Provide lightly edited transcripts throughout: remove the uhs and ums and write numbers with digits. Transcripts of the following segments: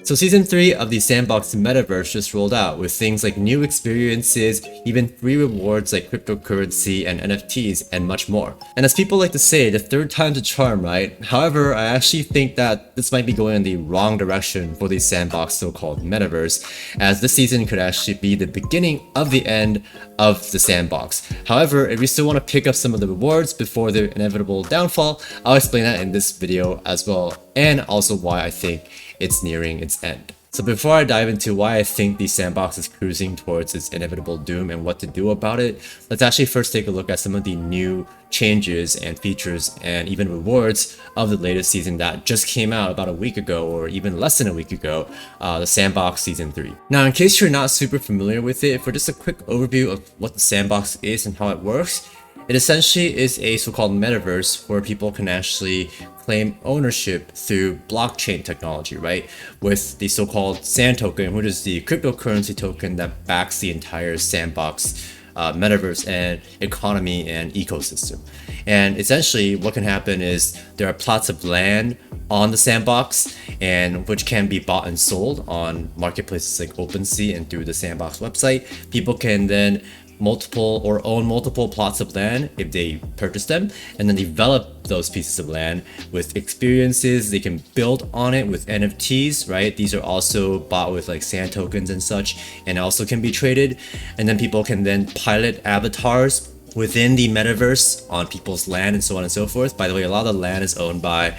So Season 3 of the Sandbox Metaverse just rolled out with things like new experiences, even free rewards like cryptocurrency and NFTs, and much more. And as people like to say, the third time's a charm, right? However, I actually think that this might be going in the wrong direction for the Sandbox so-called Metaverse, as this season could actually be the beginning of the end of the Sandbox. However, if you still want to pick up some of the rewards before the inevitable downfall, I'll explain that in this video as well, and also why I think it's nearing its end. So before I dive into why I think the Sandbox is cruising towards its inevitable doom and what to do about it, let's actually first take a look at some of the new changes and features and even rewards of the latest season that just came out about a week ago, or even less than a week ago, the Sandbox Season 3. Now, in case you're not super familiar with it, for just a quick overview of what the Sandbox is and how it works, it essentially is a so-called metaverse where people can actually claim ownership through blockchain technology, right? With the so-called Sand token, which is the cryptocurrency token that backs the entire Sandbox metaverse and economy and ecosystem. And essentially what can happen is there are plots of land on the Sandbox, and which can be bought and sold on marketplaces like OpenSea and through the Sandbox website. People can then own multiple plots of land if they purchase them, and then develop those pieces of land with experiences. They can build on it with NFTs, right? These are also bought with like sand tokens and such, and also can be traded. And then people can then pilot avatars within the metaverse on people's land and so on and so forth. By the way, a lot of the land is owned by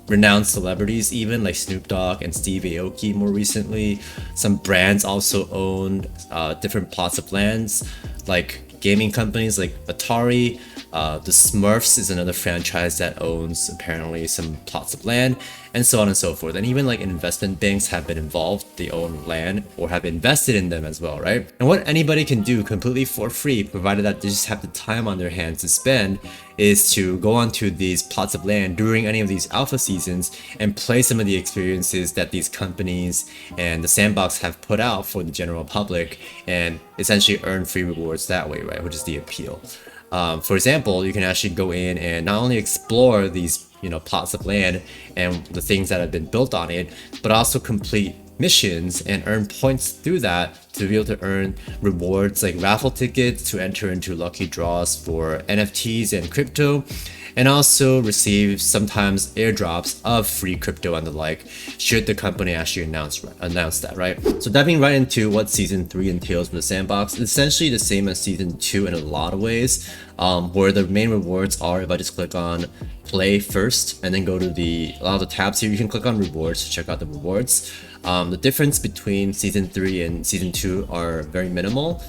renowned celebrities, even like Snoop Dogg and Steve Aoki more recently. Some brands also owned different plots of lands, like gaming companies like Atari. The Smurfs is another franchise that owns apparently some plots of land, and so on and so forth. And even like investment banks have been involved. They own land or have invested in them as well, right? And what anybody can do completely for free, provided that they just have the time on their hands to spend, is to go onto these plots of land during any of these alpha seasons and play some of the experiences that these companies and the Sandbox have put out for the general public, and essentially earn free rewards that way, right? Which is the appeal. For example, you can actually go in and not only explore these plots of land and the things that have been built on it, but also complete missions and earn points through that to be able to earn rewards like raffle tickets to enter into lucky draws for NFTs and crypto, and also receive sometimes airdrops of free crypto and the like, should the company actually announce that, right? So diving right into what Season 3 entails for the Sandbox, it's essentially the same as Season 2 in a lot of ways, where the main rewards are, if I just click on play first and then go to a lot of the tabs here, you can click on rewards to check out the rewards. The difference between Season 3 and Season 2 are very minimal,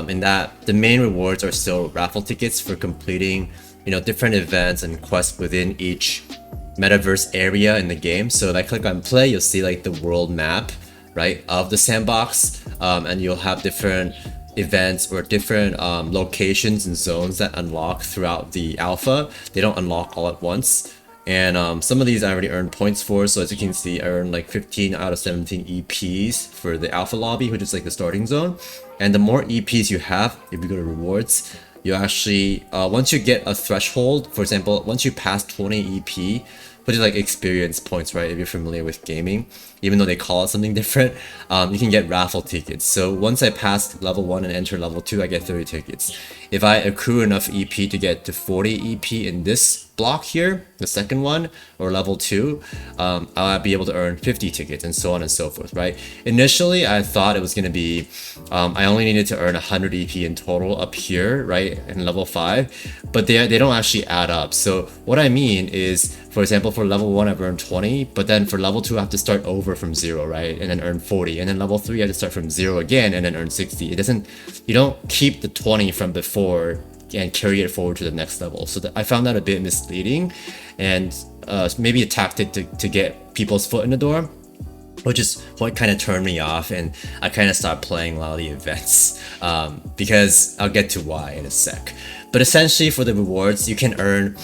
in that the main rewards are still raffle tickets for completing different events and quests within each metaverse area in the game. So if I click on play, you'll see like the world map, right, of the Sandbox, and you'll have different events or different locations and zones that unlock throughout the alpha. They don't unlock all at once. And some of these I already earned points for. So as you can see, I earned like 15 out of 17 EPs for the alpha lobby, which is like the starting zone. And the more EPs you have, if you go to rewards, you actually, once you get a threshold, for example, once you pass 20 EP, which is like experience points, right? If you're familiar with gaming, even though they call it something different, you can get raffle tickets. So once I pass level 1 and enter level 2, I get 30 tickets. If I accrue enough EP to get to 40 EP in this block here, the second one, or level 2, I'll be able to earn 50 tickets, and so on and so forth, right? Initially, I thought it was going to be, I only needed to earn 100 EP in total up here, right, in level 5, but they don't actually add up. So what I mean is, for example, for level 1, I've earned 20, but then for level 2, I have to start over from 0, right, and then earn 40, and then level 3, I have to start from 0 again, and then earn 60. You don't keep the 20 from before and carry it forward to the next level. So I found that a bit misleading, and maybe a tactic to get people's foot in the door, which is what kind of turned me off, and I kind of stopped playing a lot of the events, because I'll get to why in a sec. But essentially for the rewards, you can earn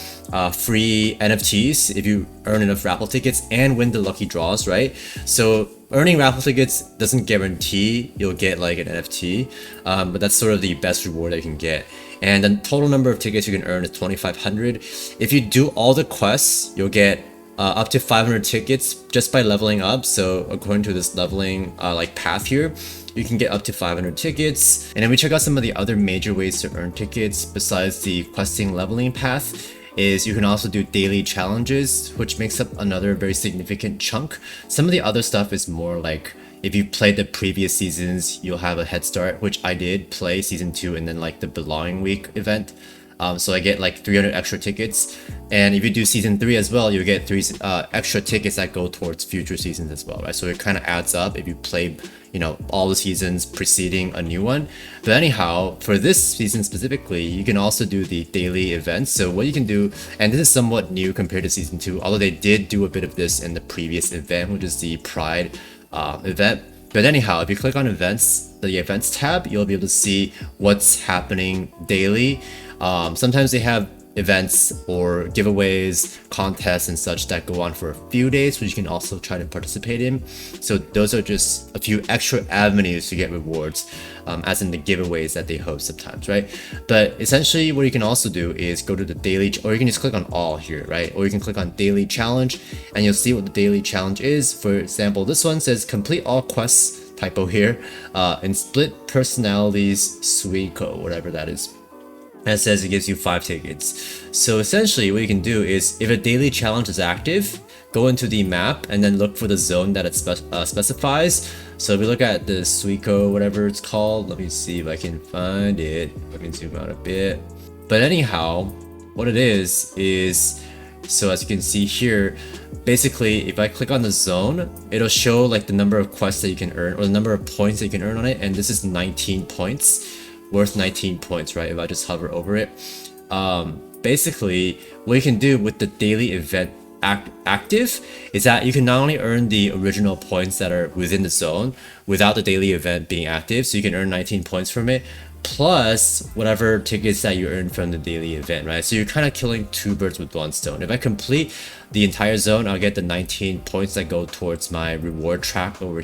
free NFTs if you earn enough raffle tickets and win the lucky draws, right? So earning raffle tickets doesn't guarantee you'll get like an NFT, but that's sort of the best reward that you can get. And the total number of tickets you can earn is 2,500. If you do all the quests, you'll get up to 500 tickets just by leveling up. So according to this leveling like path here, you can get up to 500 tickets. And then we check out some of the other major ways to earn tickets besides the questing leveling path. Is you can also do daily challenges, which makes up another very significant chunk. Some of the other stuff is more like if you played the previous seasons, you'll have a head start, which I did play season 2 and then like the belonging week event. So I get like 300 extra tickets, and if you do season 3 as well, you get 3 extra tickets that go towards future seasons as well, right? So it kind of adds up if you play, you know, all the seasons preceding a new one. But anyhow, for this season specifically, you can also do the daily events. So what you can do, and this is somewhat new compared to season 2, although they did do a bit of this in the previous event, which is the Pride event. But anyhow, if you click on events, the events tab, you'll be able to see what's happening daily. Sometimes they have events or giveaways, contests and such that go on for a few days, which you can also try to participate in. So those are just a few extra avenues to get rewards, as in the giveaways that they host sometimes, right? But essentially what you can also do is go to the daily, or you can just click on all here, right? Or you can click on daily challenge and you'll see what the daily challenge is. For example, this one says complete all quests, typo here, in split personalities Suico, whatever that is. And it says it gives you 5 tickets. So essentially what you can do is, if a daily challenge is active, go into the map and then look for the zone that it specifies. So if we look at the Suico, whatever it's called, let me see if I can find it. I can zoom out a bit. But anyhow, what it is, so as you can see here, basically if I click on the zone, it'll show like the number of quests that you can earn, or the number of points that you can earn on it, and this is 19 points. Worth 19 points, right? If I just hover over it. Basically, what you can do with the daily event active is that you can not only earn the original points that are within the zone without the daily event being active, so you can earn 19 points from it, plus whatever tickets that you earn from the daily event, right? So you're kind of killing 2 birds with 1 stone. If I complete the entire zone, I'll get the 19 points that go towards my reward track over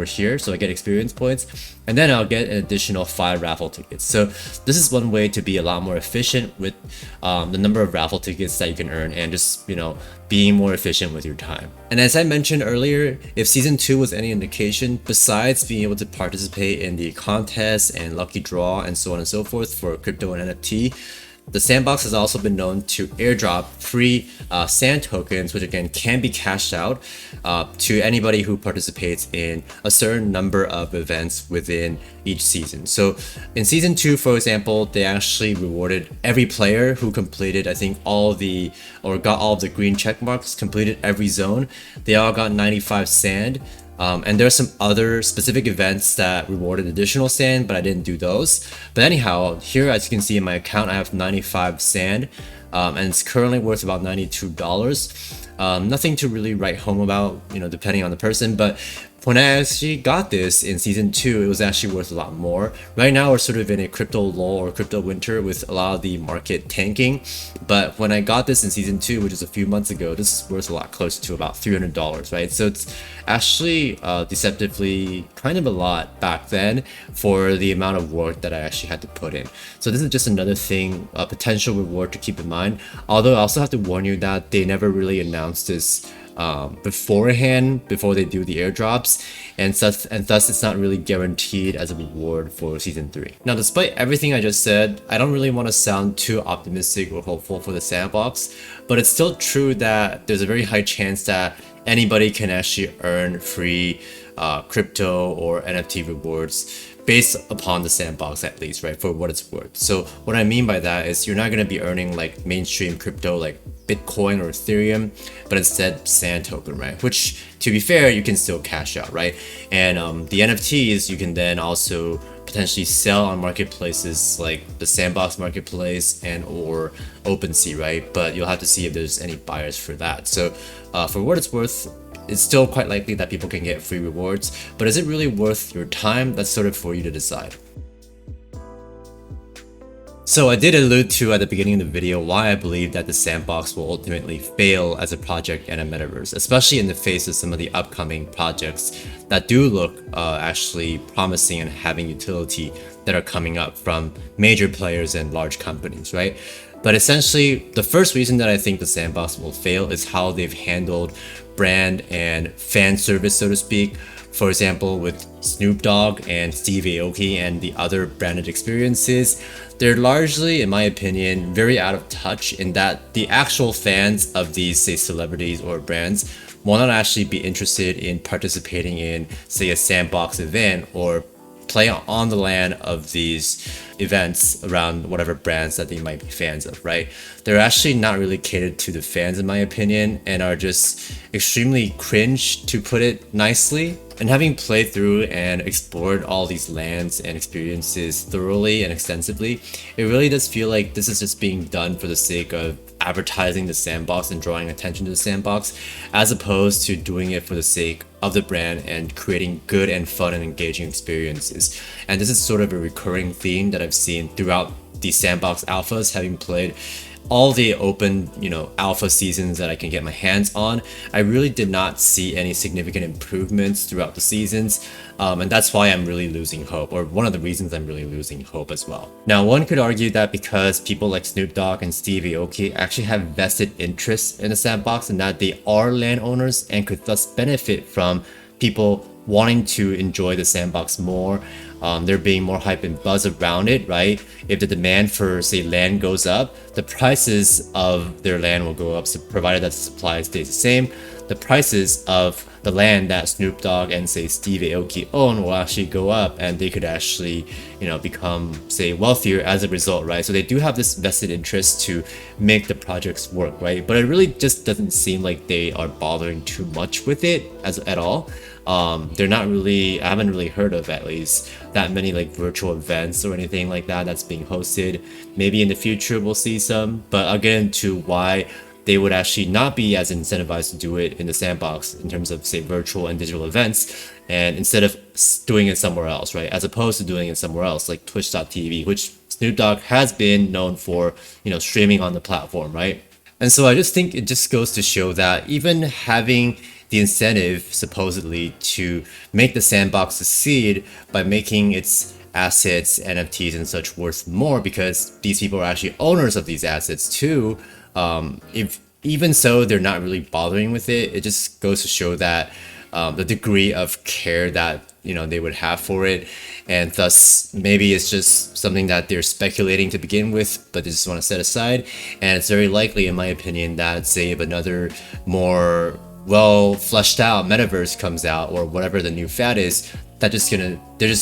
here, so I get experience points, and then I'll get an additional 5 raffle tickets. So this is one way to be a lot more efficient with the number of raffle tickets that you can earn, and just, you know, being more efficient with your time. And as I mentioned earlier, if season 2 was any indication, besides being able to participate in the contests and lucky draw and so on and so forth for crypto and NFT, the Sandbox has also been known to airdrop free sand tokens, which again can be cashed out to anybody who participates in a certain number of events within each season. So in season 2, for example, they actually rewarded every player who completed, I think, got all of the green check marks, completed every zone. They all got 95 sand. And there are some other specific events that rewarded additional sand, but I didn't do those. But anyhow, here as you can see in my account, I have 95 sand, and it's currently worth about $92. Nothing to really write home about, you know, depending on the person, but when I actually got this in season 2, it was actually worth a lot more. Right now, we're sort of in a crypto lull or crypto winter with a lot of the market tanking. But when I got this in season 2, which is a few months ago, this is worth a lot closer to about $300, right? So it's actually deceptively kind of a lot back then for the amount of work that I actually had to put in. So this is just another thing, a potential reward to keep in mind. Although I also have to warn you that they never really announced this beforehand, before they do the airdrops, and thus it's not really guaranteed as a reward for season 3. Now, despite everything I just said, I don't really want to sound too optimistic or hopeful for the Sandbox, but it's still true that there's a very high chance that anybody can actually earn free crypto or NFT rewards based upon the Sandbox, at least, right, for what it's worth. So what I mean by that is you're not going to be earning like mainstream crypto like Bitcoin or Ethereum, but instead sand token, right? Which, to be fair, you can still cash out, right? And the NFTs you can then also potentially sell on marketplaces like the Sandbox marketplace and or OpenSea, right? But you'll have to see if there's any buyers for that. So for what it's worth, it's still quite likely that people can get free rewards, but is it really worth your time? That's sort of for you to decide. So I did allude to at the beginning of the video why I believe that the Sandbox will ultimately fail as a project and a metaverse, especially in the face of some of the upcoming projects that do look actually promising and having utility that are coming up from major players and large companies, right? But essentially, the first reason that I think the Sandbox will fail is how they've handled brand and fan service, so to speak. For example, with Snoop Dogg and Steve Aoki and the other branded experiences, they're largely, in my opinion, very out of touch in that the actual fans of these, say, celebrities or brands will not actually be interested in participating in, say, a Sandbox event or play on the land of these events around whatever brands that they might be fans of, right? They're actually not really catered to the fans, in my opinion, and are just extremely cringe, to put it nicely. And having played through and explored all these lands and experiences thoroughly and extensively, it really does feel like this is just being done for the sake of advertising the Sandbox and drawing attention to the Sandbox, as opposed to doing it for the sake of the brand and creating good and fun and engaging experiences. And this is sort of a recurring theme that I've seen throughout the Sandbox alphas, having played all the open, alpha seasons that I can get my hands on. I really did not see any significant improvements throughout the seasons, and that's why I'm really losing hope, or one of the reasons I'm really losing hope as well. Now, one could argue that because people like Snoop Dogg and Steve Aoki actually have vested interests in the Sandbox and that they are landowners and could thus benefit from people wanting to enjoy the Sandbox more, there being more hype and buzz around it, right? If the demand for, say, land goes up, the prices of their land will go up, so provided that the supply stays the same. The prices of the land that Snoop Dogg and, say, Steve Aoki own will actually go up, and they could actually, become, say, wealthier as a result, right? So they do have this vested interest to make the projects work, right? But it really just doesn't seem like they are bothering too much with it at all. They're not really, I haven't really heard of, at least, that many like virtual events or anything like that that's being hosted. Maybe in the future we'll see some, but I'll get into why they would actually not be as incentivized to do it in the Sandbox in terms of, say, virtual and digital events, and instead of doing it somewhere else, right? As opposed to doing it somewhere else like Twitch.tv, which Snoop Dogg has been known for, streaming on the platform, right? And so I just think it just goes to show that even having the incentive, supposedly, to make the Sandbox succeed by making its assets, NFTs and such worth more, because these people are actually owners of these assets too, if even so they're not really bothering with it, it just goes to show that the degree of care that they would have for it, and thus maybe it's just something that they're speculating to begin with, but they just want to set aside. And it's very likely, in my opinion, that, say, if another more well fleshed out metaverse comes out, or whatever the new fad is, they're just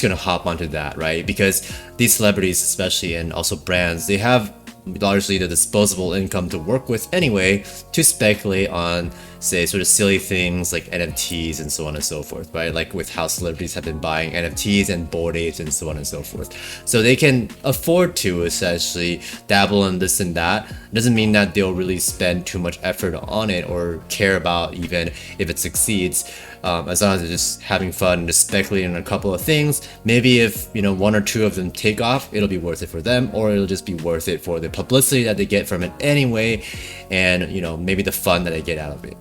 gonna hop onto that, right? Because these celebrities especially, and also brands, they have largely the disposable income to work with anyway, to speculate on, say, sort of silly things like NFTs and so on and so forth, right? Like with how celebrities have been buying NFTs and Bored Apes and so on and so forth. So they can afford to essentially dabble in this and that. It doesn't mean that they'll really spend too much effort on it or care about even if it succeeds. As long as they're just having fun and just speculating on a couple of things, maybe if one or two of them take off, it'll be worth it for them, or it'll just be worth it for the publicity that they get from it anyway, and maybe the fun that they get out of it.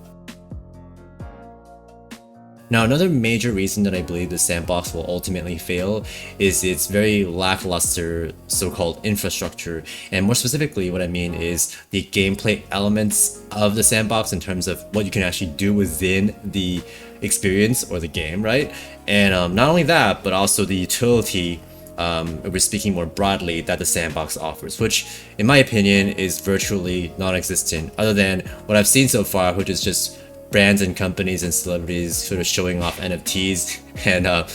Now, another major reason that I believe the Sandbox will ultimately fail is its very lackluster so-called infrastructure. And more specifically, what I mean is the gameplay elements of the Sandbox in terms of what you can actually do within the experience or the game, right? And not only that, but also the utility, if we're speaking more broadly, that the Sandbox offers, which in my opinion is virtually non-existent, other than what I've seen so far, which is just brands and companies and celebrities sort of showing off NFTs and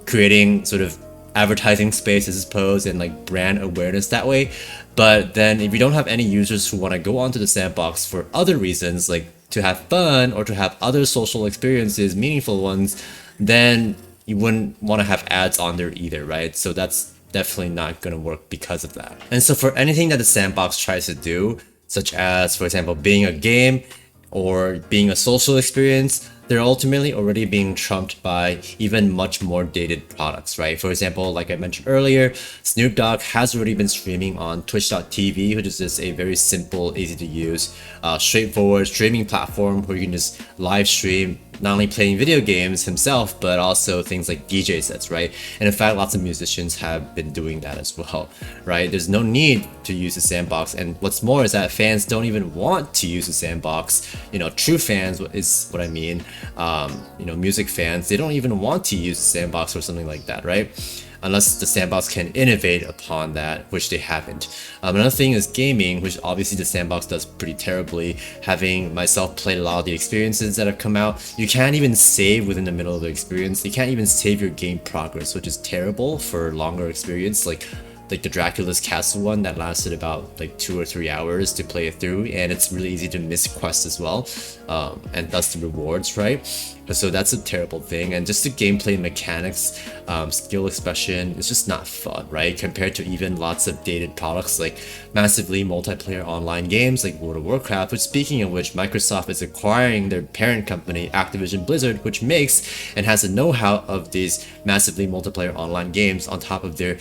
creating sort of advertising space, I suppose, and like brand awareness that way. But then if you don't have any users who want to go onto the Sandbox for other reasons, like to have fun or to have other social experiences, meaningful ones, then you wouldn't want to have ads on there either, right? So that's definitely not going to work because of that. And so for anything that the Sandbox tries to do, such as, for example, being a game or being a social experience, they're ultimately already being trumped by even much more dated products, right? For example, like I mentioned earlier, Snoop Dogg has already been streaming on Twitch.tv, which is just a very simple, easy to use, straightforward streaming platform where you can just live stream not only playing video games himself, but also things like DJ sets, right? And in fact, lots of musicians have been doing that as well, right? There's no need to use the sandbox, and what's more is that fans don't even want to use the sandbox. True fans is what I mean. Music fans, they don't even want to use the sandbox or something like that, right? Unless the sandbox can innovate upon that, which they haven't. Another thing is gaming, which obviously the sandbox does pretty terribly. Having myself played a lot of the experiences that have come out, you can't even save within the middle of the experience. You can't even save your game progress, which is terrible for longer experience, like the Dracula's Castle one that lasted about like 2 or 3 hours to play it through, and it's really easy to miss quests as well, and thus the rewards, right? So that's a terrible thing. And just the gameplay mechanics, skill expression, it's just not fun, right? Compared to even lots of dated products like massively multiplayer online games like World of Warcraft, which, speaking of which, Microsoft is acquiring their parent company Activision Blizzard, which makes and has the know-how of these massively multiplayer online games on top of their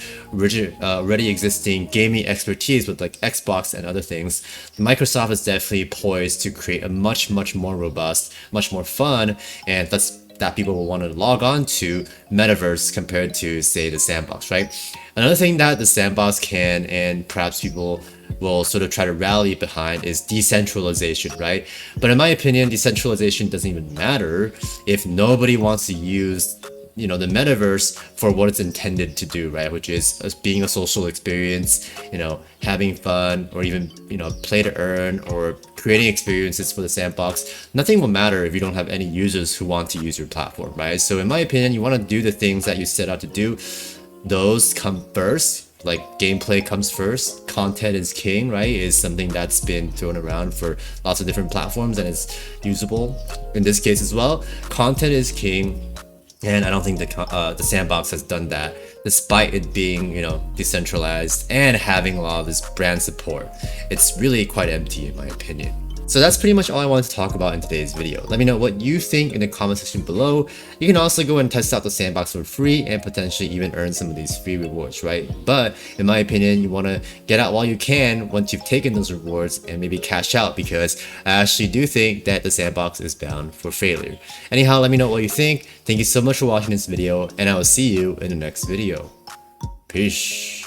already existing gaming expertise with like Xbox and other things. Microsoft is definitely poised to create a much more robust, much more fun, and thus that people will want to log on to Metaverse compared to, say, the Sandbox, right? Another thing that the Sandbox can, and perhaps people will sort of try to rally behind, is decentralization, right? But in my opinion, decentralization doesn't even matter if nobody wants to use the metaverse for what it's intended to do, right? Which is being a social experience, having fun, or even play to earn, or creating experiences for the sandbox. Nothing will matter if you don't have any users who want to use your platform, right? So in my opinion, you want to do the things that you set out to do. Those come first. Like, gameplay comes first, content is king, right? Is something that's been thrown around for lots of different platforms and is usable in this case as well. Content is king. And I don't think the Sandbox has done that, despite it being, decentralized and having a lot of this brand support. It's really quite empty in my opinion. So that's pretty much all I wanted to talk about in today's video. Let me know what you think in the comment section below. You can also go and test out the Sandbox for free and potentially even earn some of these free rewards, right? But in my opinion, you want to get out while you can once you've taken those rewards and maybe cash out, because I actually do think that the Sandbox is bound for failure. Anyhow, let me know what you think. Thank you so much for watching this video, and I will see you in the next video. Peace.